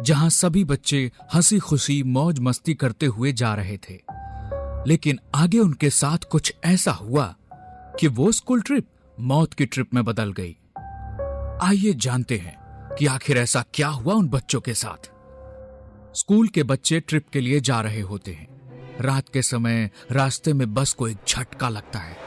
जहां सभी बच्चे हंसी खुशी मौज मस्ती करते हुए जा रहे थे। लेकिन आगे उनके साथ कुछ ऐसा हुआ कि वो स्कूल ट्रिप मौत की ट्रिप में बदल गई। आइए जानते हैं कि आखिर ऐसा क्या हुआ उन बच्चों के साथ। स्कूल के बच्चे ट्रिप के लिए जा रहे होते हैं। रात के समय रास्ते में बस को एक झटका लगता है,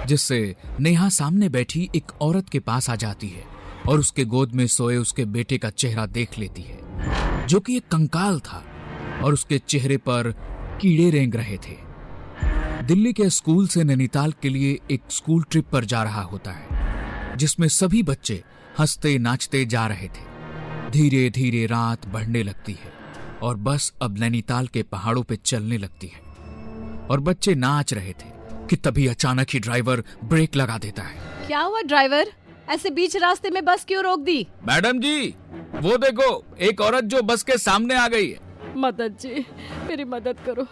जिससे नेहा सामने बैठी एक औरत के पास आ जाती है और उसके गोद में सोए उसके बेटे का चेहरा देख लेती है, जो कि एक कंकाल था और उसके चेहरे पर कीड़े रेंग रहे थे। दिल्ली के स्कूल से नैनीताल के लिए एक स्कूल ट्रिप पर जा रहा होता है, जिसमें सभी बच्चे हंसते नाचते जा रहे थे। धीरे धीरे रात बढ़ने लगती है और बस अब नैनीताल के पहाड़ों पे चलने लगती है और बच्चे नाच रहे थे कि तभी अचानक ही ड्राइवर ब्रेक लगा देता है। क्या हुआ ड्राइवर, ऐसे बीच रास्ते में बस क्यों रोक दी? मैडम जी, वो देखो एक औरत जो बस के सामने आ गई है। मदद जी, मेरी मदद करो।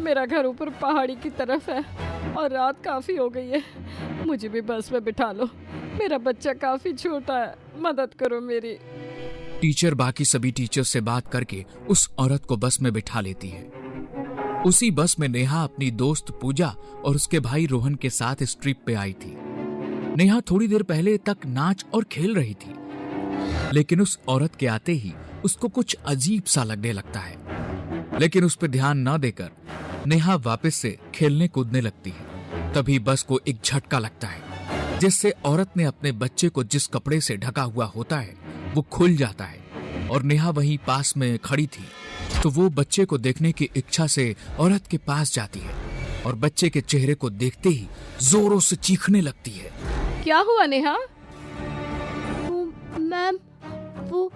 मेरा घर ऊपर पहाड़ी की तरफ है और रात काफी हो गई है। मुझे भी बस में बिठा लो, मेरा बच्चा काफी छोटा है, मदद करो मेरी। टीचर बाकी सभी टीचर से बात करके उस औरत को बस में बिठा लेती है। उसी बस में नेहा अपनी दोस्त पूजा और उसके भाई रोहन के साथ इस ट्रिप पे आई थी। नेहा थोड़ी देर पहले तक नाच और खेल रही थी, लेकिन उस औरत के आते ही उसको कुछ अजीब सा लगने लगता है। लेकिन उस पर ध्यान न देकर नेहा वापस से खेलने कूदने लगती है। तभी बस को एक झटका लगता है, जिससे औरत ने अपने बच्चे को जिस कपड़े से ढका हुआ होता है वो खुल जाता है और नेहा वहीं पास में खड़ी थी, तो वो बच्चे को देखने की इच्छा से औरत के पास जाती है और बच्चे के चेहरे को देखते ही जोरों से चीखने लगती है। क्या हुआ नेहा? मैम, वो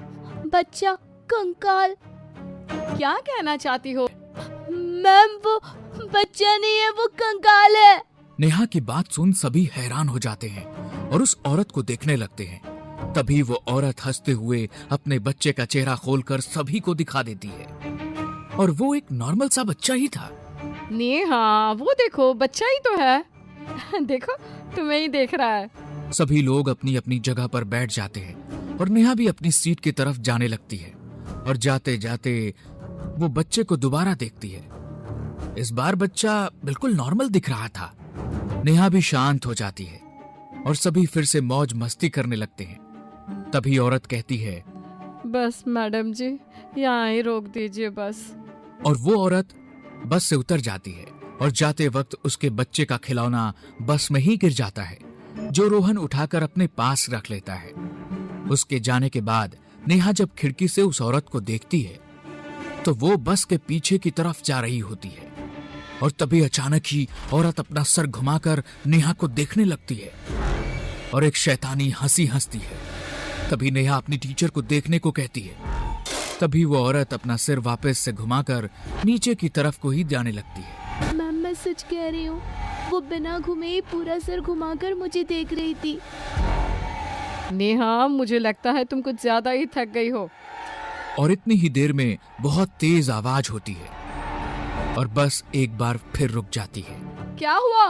बच्चा कंकाल। क्या कहना चाहती हो? मैम, वो बच्चा नहीं है, वो कंकाल है। नेहा की बात सुन सभी हैरान हो जाते हैं और उस औरत को देखने लगते हैं। तभी वो औरत हंसते हुए अपने बच्चे का चेहरा खोलकर सभी को दिखा देती है और वो एक नॉर्मल सा बच्चा ही था। नेहा, वो देखो बच्चा ही तो है। देखो, तुम्हें ही देख रहा है। सभी लोग अपनी अपनी जगह पर बैठ जाते हैं और नेहा भी अपनी सीट की तरफ जाने लगती है और जाते जाते वो बच्चे को दोबारा देखती है। इस बार बच्चा बिल्कुल नॉर्मल दिख रहा था। नेहा भी शांत हो जाती है और सभी फिर से मौज मस्ती करने लगते हैं। तभी औरत कहती है, बस मैडम जी, यहाँ ही रोक दीजिए बस। और वो औरत बस से उतर जाती है और जाते वक्त उसके बच्चे का खिलौना बस में ही गिर जाता है, जो रोहन उठाकर अपने पास रख लेता है। उसके जाने के बाद नेहा जब खिड़की से उस औरत को देखती है तो वो बस के पीछे की तरफ जा रही होती है और तभी अचानक ही औरत अपना सर घुमाकर नेहा को देखने लगती है और एक शैतानी हंसी हंसती है। तभी नेहा अपनी टीचर को देखने को कहती है। तभी वो औरत अपना सिर वापस से घुमाकर नीचे की तरफ को ही जाने लगती है। मैम, मैं सच कह रही हूँ, वो बिना घुमे ही पूरा सर घुमाकर मुझे देख रही थी। नेहा, मुझे लगता है तुम कुछ ज्यादा ही थक गई हो। और इतनी ही देर में बहुत तेज आवाज होती है और बस एक बार फिर रुक जाती है। क्या हुआ?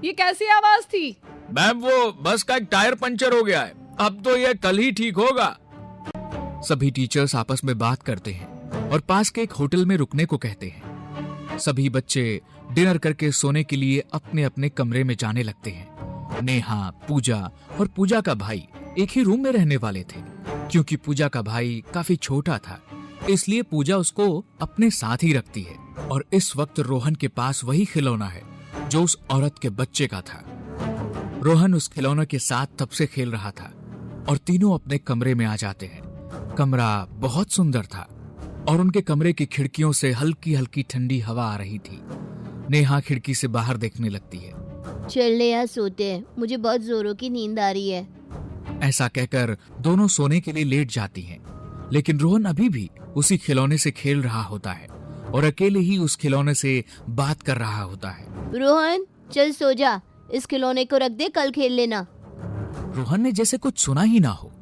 ये कैसी आवाज थी? मैम, वो बस का एक टायर पंचर हो गया है, अब तो ये कल ही ठीक होगा। सभी टीचर्स आपस में बात करते हैं और पास के एक होटल में रुकने को कहते हैं। सभी बच्चे डिनर करके सोने के लिए अपने अपने कमरे में जाने लगते हैं। नेहा, पूजा और पूजा का भाई एक ही रूम में रहने वाले थे, क्योंकि पूजा का भाई काफी छोटा था, इसलिए पूजा उसको अपने साथ ही रखती है। और इस वक्त रोहन के पास वही खिलौना है जो उस औरत के बच्चे का था। रोहन उस खिलौने के साथ तब से खेल रहा था और तीनों अपने कमरे में आ जाते हैं। कमरा बहुत सुंदर था और उनके कमरे की खिड़कियों से हल्की हल्की ठंडी हवा आ रही थी। नेहा खिड़की से बाहर देखने लगती है। चल नेहा, सोते हैं, मुझे बहुत जोरों की नींद आ रही है। ऐसा कहकर दोनों सोने के लिए लेट जाती हैं, लेकिन रोहन अभी भी उसी खिलौने से खेल रहा होता है और अकेले ही उस खिलौने से बात कर रहा होता है। रोहन, चल सो जा, इस खिलौने को रख दे, कल खेल लेना। रोहन ने जैसे कुछ सुना ही ना हो।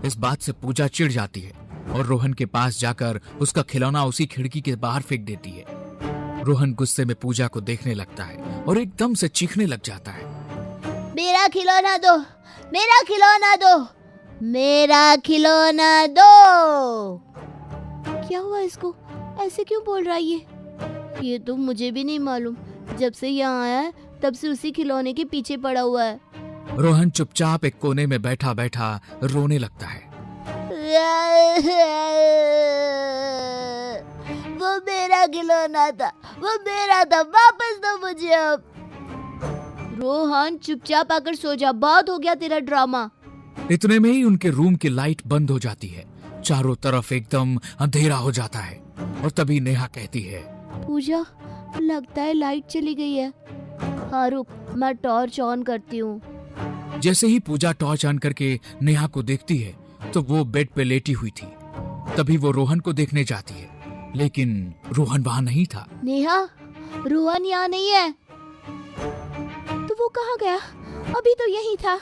इस बात से पूजा चिढ़ जाती है और रोहन के पास जाकर उसका खिलौना उसी खिड़की के बाहर फेंक देती है। रोहन गुस्से में पूजा को देखने लगता है और एकदम से चीखने लग जाता है, मेरा खिलौना दो, मेरा खिलौना दो, मेरा खिलौना दो। क्या हुआ इसको? ऐसे क्यों बोल रहा है ये तो मुझे भी नहीं मालूम। जब से यहाँ आया है तब से उसी खिलौने के पीछे पड़ा हुआ है। रोहन चुपचाप एक कोने में बैठा बैठा रोने लगता है। वो मेरा खिलौना था, वो मेरा था, वापस दो मुझे अब। रोहन चुपचाप आकर सो जा, बहुत हो गया तेरा ड्रामा। इतने में ही उनके रूम की लाइट बंद हो जाती है। चारों तरफ एकदम अंधेरा हो जाता है और तभी नेहा कहती है, पूजा लगता है लाइट चली गई है। हाँ रुक, मैं टॉर्च ऑन करती हूँ। जैसे ही पूजा टॉर्च ऑन करके नेहा को देखती है तो वो बेड पे लेटी हुई थी। तभी वो रोहन को देखने जाती है, लेकिन रोहन वहां नहीं था। नेहा, रोहन यहाँ नहीं है। तो वो कहाँ गया? अभी तो यही था।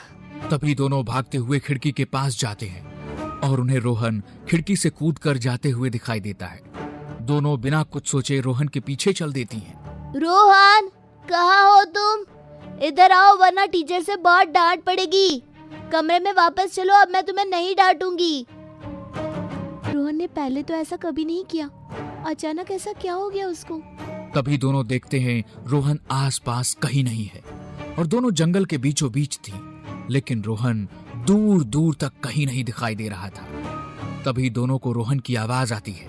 तभी दोनों भागते हुए खिड़की के पास जाते हैं और उन्हें रोहन खिड़की से कूदकर जाते हुए दिखाई देता है। दोनों बिना कुछ सोचे रोहन के पीछे चल देती हैं। रोहन, कहाँ हो तुम? इधर आओ वरना टीचर से बहुत डांट पड़ेगी। कमरे में वापस चलो, अब मैं तुम्हें नहीं डांटूंगी। रोहन ने पहले तो ऐसा कभी नहीं किया, अचानक ऐसा क्या हो गया उसको? तभी दोनों देखते हैं रोहन आसपास कहीं नहीं है और दोनों जंगल के बीचों बीच थी, लेकिन रोहन दूर दूर तक कहीं नहीं दिखाई दे रहा था। तभी दोनों को रोहन की आवाज आती है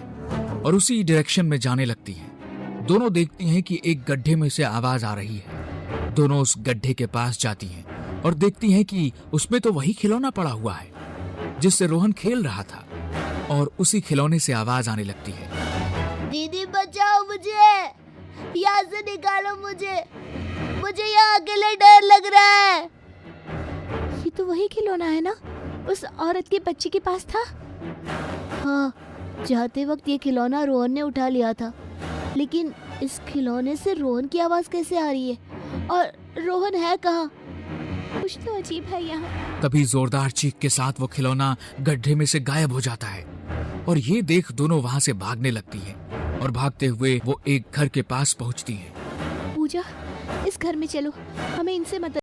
और उसी डायरेक्शन में जाने लगती है। दोनों देखती हैं कि एक गड्ढे में से आवाज आ रही है। दोनों उस गड्ढे के पास जाती हैं और देखती हैं कि उसमें तो वही खिलौना पड़ा हुआ है जिससे रोहन खेल रहा था और उसी खिलौने से आवाज आने लगती है। दीदी बचाओ मुझे, यहाँ से निकालो मुझे यहाँ अकेले डर लग रहा है। ये तो वही खिलौना है ना, उस औरत के बच्चे के पास था। हाँ, जाते वक्त ये खिलौना रोहन ने उठा लिया था, लेकिन इस खिलौने से रोहन की आवाज कैसे आ रही है और रोहन है कहाँ? कुछ तो अजीब है यहाँ। तभी जोरदार चीख के साथ वो खिलौना गड्ढे में से गायब हो जाता है और ये देख दोनों वहां से भागने लगती हैं और भागते हुए वो एक घर के पास पहुंचती हैं। पूजा, इस घर में चलो, हमें इनसे मदद